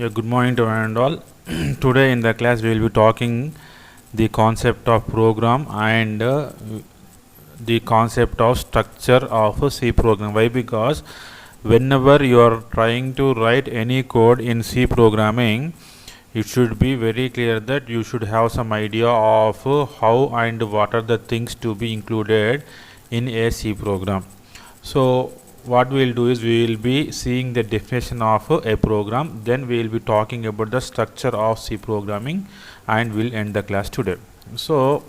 Yeah, good morning to one and all. Today in the class we will be talking the concept of program and the concept of structure of a C program. Why? Because whenever you are trying to write any code in C programming, it should be very clear that you should have some idea of how and what are the things to be included in a C program. So what we will do is we will be seeing the definition of a program, then we will be talking about the structure of C programming, and we'll end the class today. So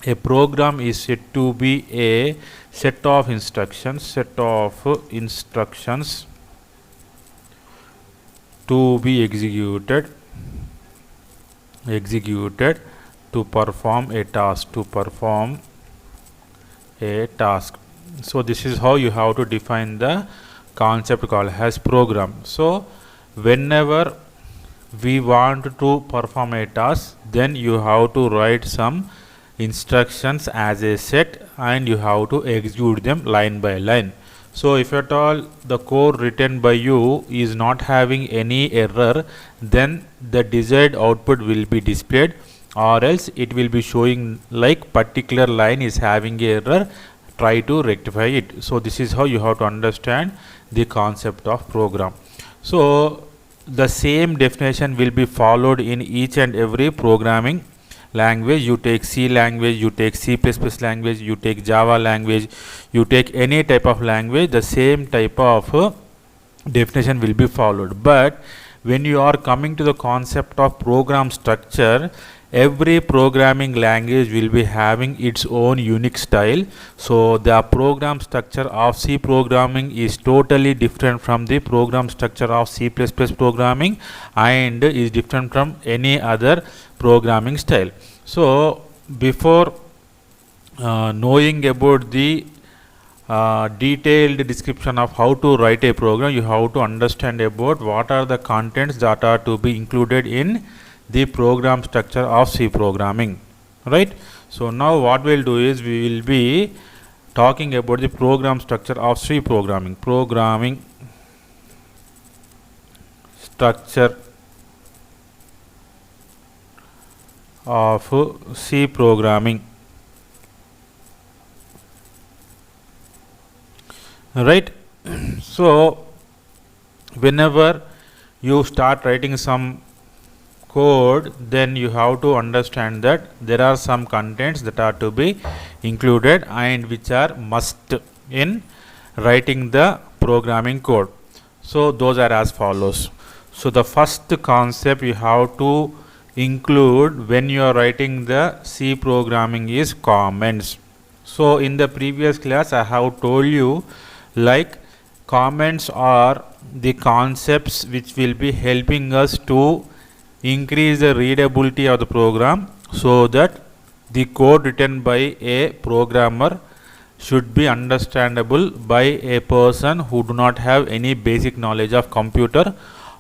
a program is said to be a set of instructions to be executed to perform a task. So this is how you have to define the concept called as program. So whenever we want to perform a task, then you have to write some instructions as a set and you have to execute them line by line. So if at all the code written by you is not having any error, then the desired output will be displayed, or else it will be showing like particular line is having error, try to rectify it. So this is how you have to understand the concept of program. So the same definition will be followed in each and every programming language. You take C language, you take C++ language, you take Java language, you take any type of language, the same type of definition will be followed. But when you are coming to the concept of program structure, every programming language will be having its own unique style. So the program structure of C programming is totally different from the program structure of C++ programming, and is different from any other programming style. So before knowing about the detailed description of how to write a program, you have to understand about what are the contents that are to be included in the program structure of C programming, right? So now what we'll do is we will be talking about the program structure of C programming. Programming structure of C programming, right? So whenever you start writing some code, then you have to understand that there are some contents that are to be included and which are must in writing the programming code. So those are as follows. So the first concept you have to include when you are writing the C programming is comments. So in the previous class I have told you like comments are the concepts which will be helping us to increase the readability of the program, so that the code written by a programmer should be understandable by a person who do not have any basic knowledge of computer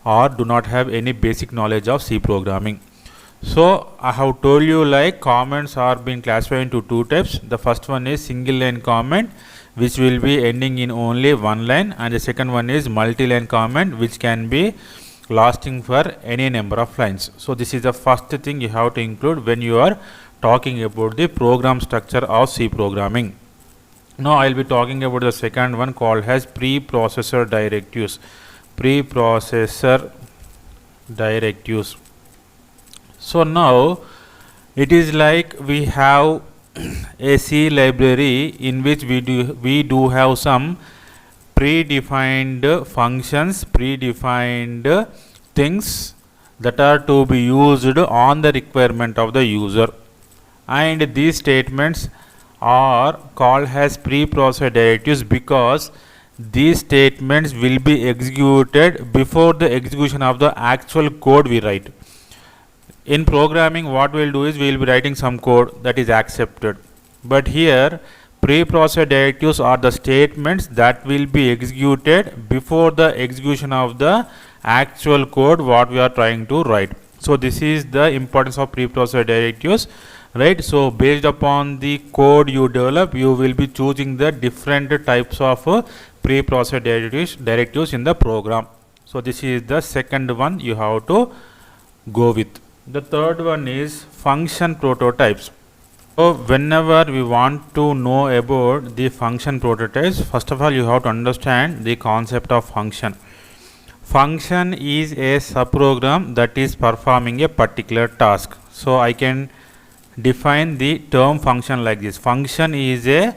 or do not have any basic knowledge of C programming. So I have told you like comments are being classified into two types. The first one is single line comment, which will be ending in only one line, and the second one is multi-line comment, which can be lasting for any number of lines. So this is the first thing you have to include when you are talking about the program structure of C programming. Now I will be talking about the second one called as preprocessor directives. So now it is like we have a C library in which we do have some predefined functions, predefined things that are to be used on the requirement of the user, and these statements are called as preprocessor directives because these statements will be executed before the execution of the actual code we write. In programming, what we will do is we will be writing some code that is accepted, but here preprocessor directives are the statements that will be executed before the execution of the actual code what we are trying to write. So this is the importance of preprocessor directives, right? So based upon the code you develop, you will be choosing the different types of preprocessor directives in the program. So this is the second one you have to go with. The third one is function prototypes. So whenever we want to know about the function prototypes, first of all you have to understand the concept of function. Function is a subprogram that is performing a particular task. So I can define the term function like this. Function is a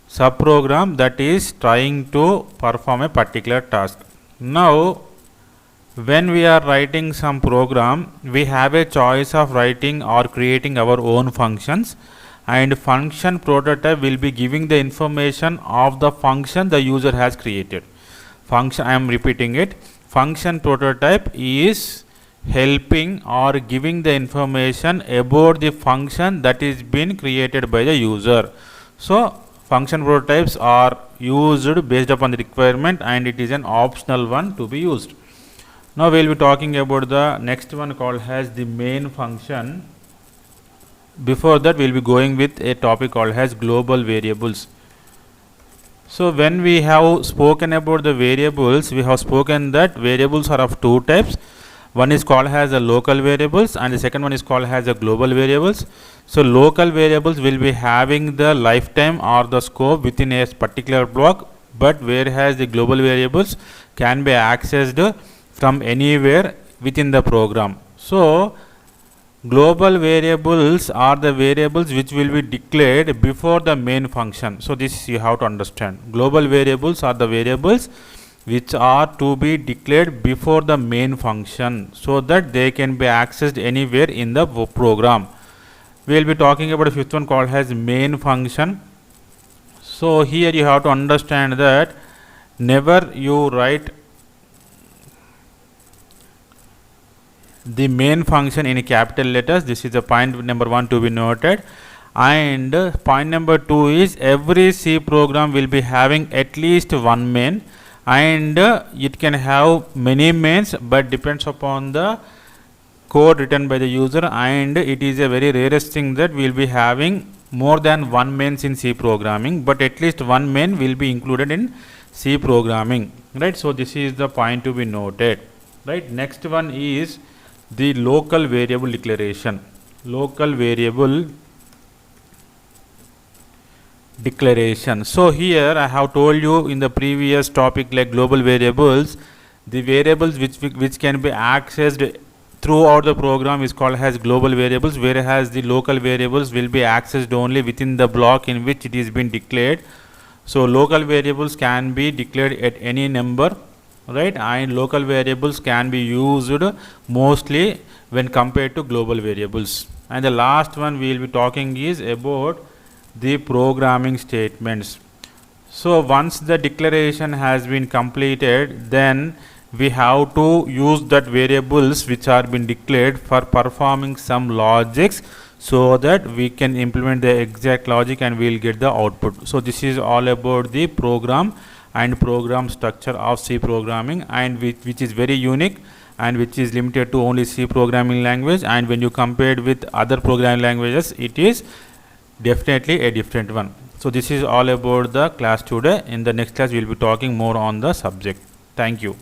subprogram that is trying to perform a particular task. Now when we are writing some program, we have a choice of writing or creating our own functions, and function prototype will be giving the information of the function the user has created. Function, I am repeating it, function prototype is helping or giving the information about the function that is been created by the user. So function prototypes are used based upon the requirement, and it is an optional one to be used. Now we will be talking about the next one called as the main function. Before that we will be going with a topic called as global variables. So when we have spoken about the variables, we have spoken that variables are of two types. One is called as the local variables and the second one is called as the global variables. So local variables will be having the lifetime or the scope within a particular block, but whereas the global variables can be accessed from anywhere within the program. So global variables are the variables which will be declared before the main function. So this you have to understand. Global variables are the variables which are to be declared before the main function, so that they can be accessed anywhere in the program. We will be talking about a fifth one called as main function. So here you have to understand that never you write the main function in capital letters. This is the point number 1 to be noted. And point number 2 is every C program will be having at least one main, and it can have many mains, but depends upon the code written by the user, and it is a very rarest thing that we will be having more than one mains in C programming, but at least one main will be included in C programming, right? So this is the point to be noted, right? Next one is the local variable declaration. Local variable declaration. So here I have told you in the previous topic, like global variables, the variables which can be accessed throughout the program is called as global variables, whereas the local variables will be accessed only within the block in which it is been declared. So local variables can be declared at any number, right? And local variables can be used mostly when compared to global variables. And the last one we will be talking is about the programming statements. So once the declaration has been completed, then we have to use that variables which are been declared for performing some logics, so that we can implement the exact logic and we will get the output. So this is all about the program and program structure of C programming, and which is very unique and which is limited to only C programming language, and when you compare it with other programming languages, it is definitely a different one. So this is all about the class today. In the next class we will be talking more on the subject. Thank you.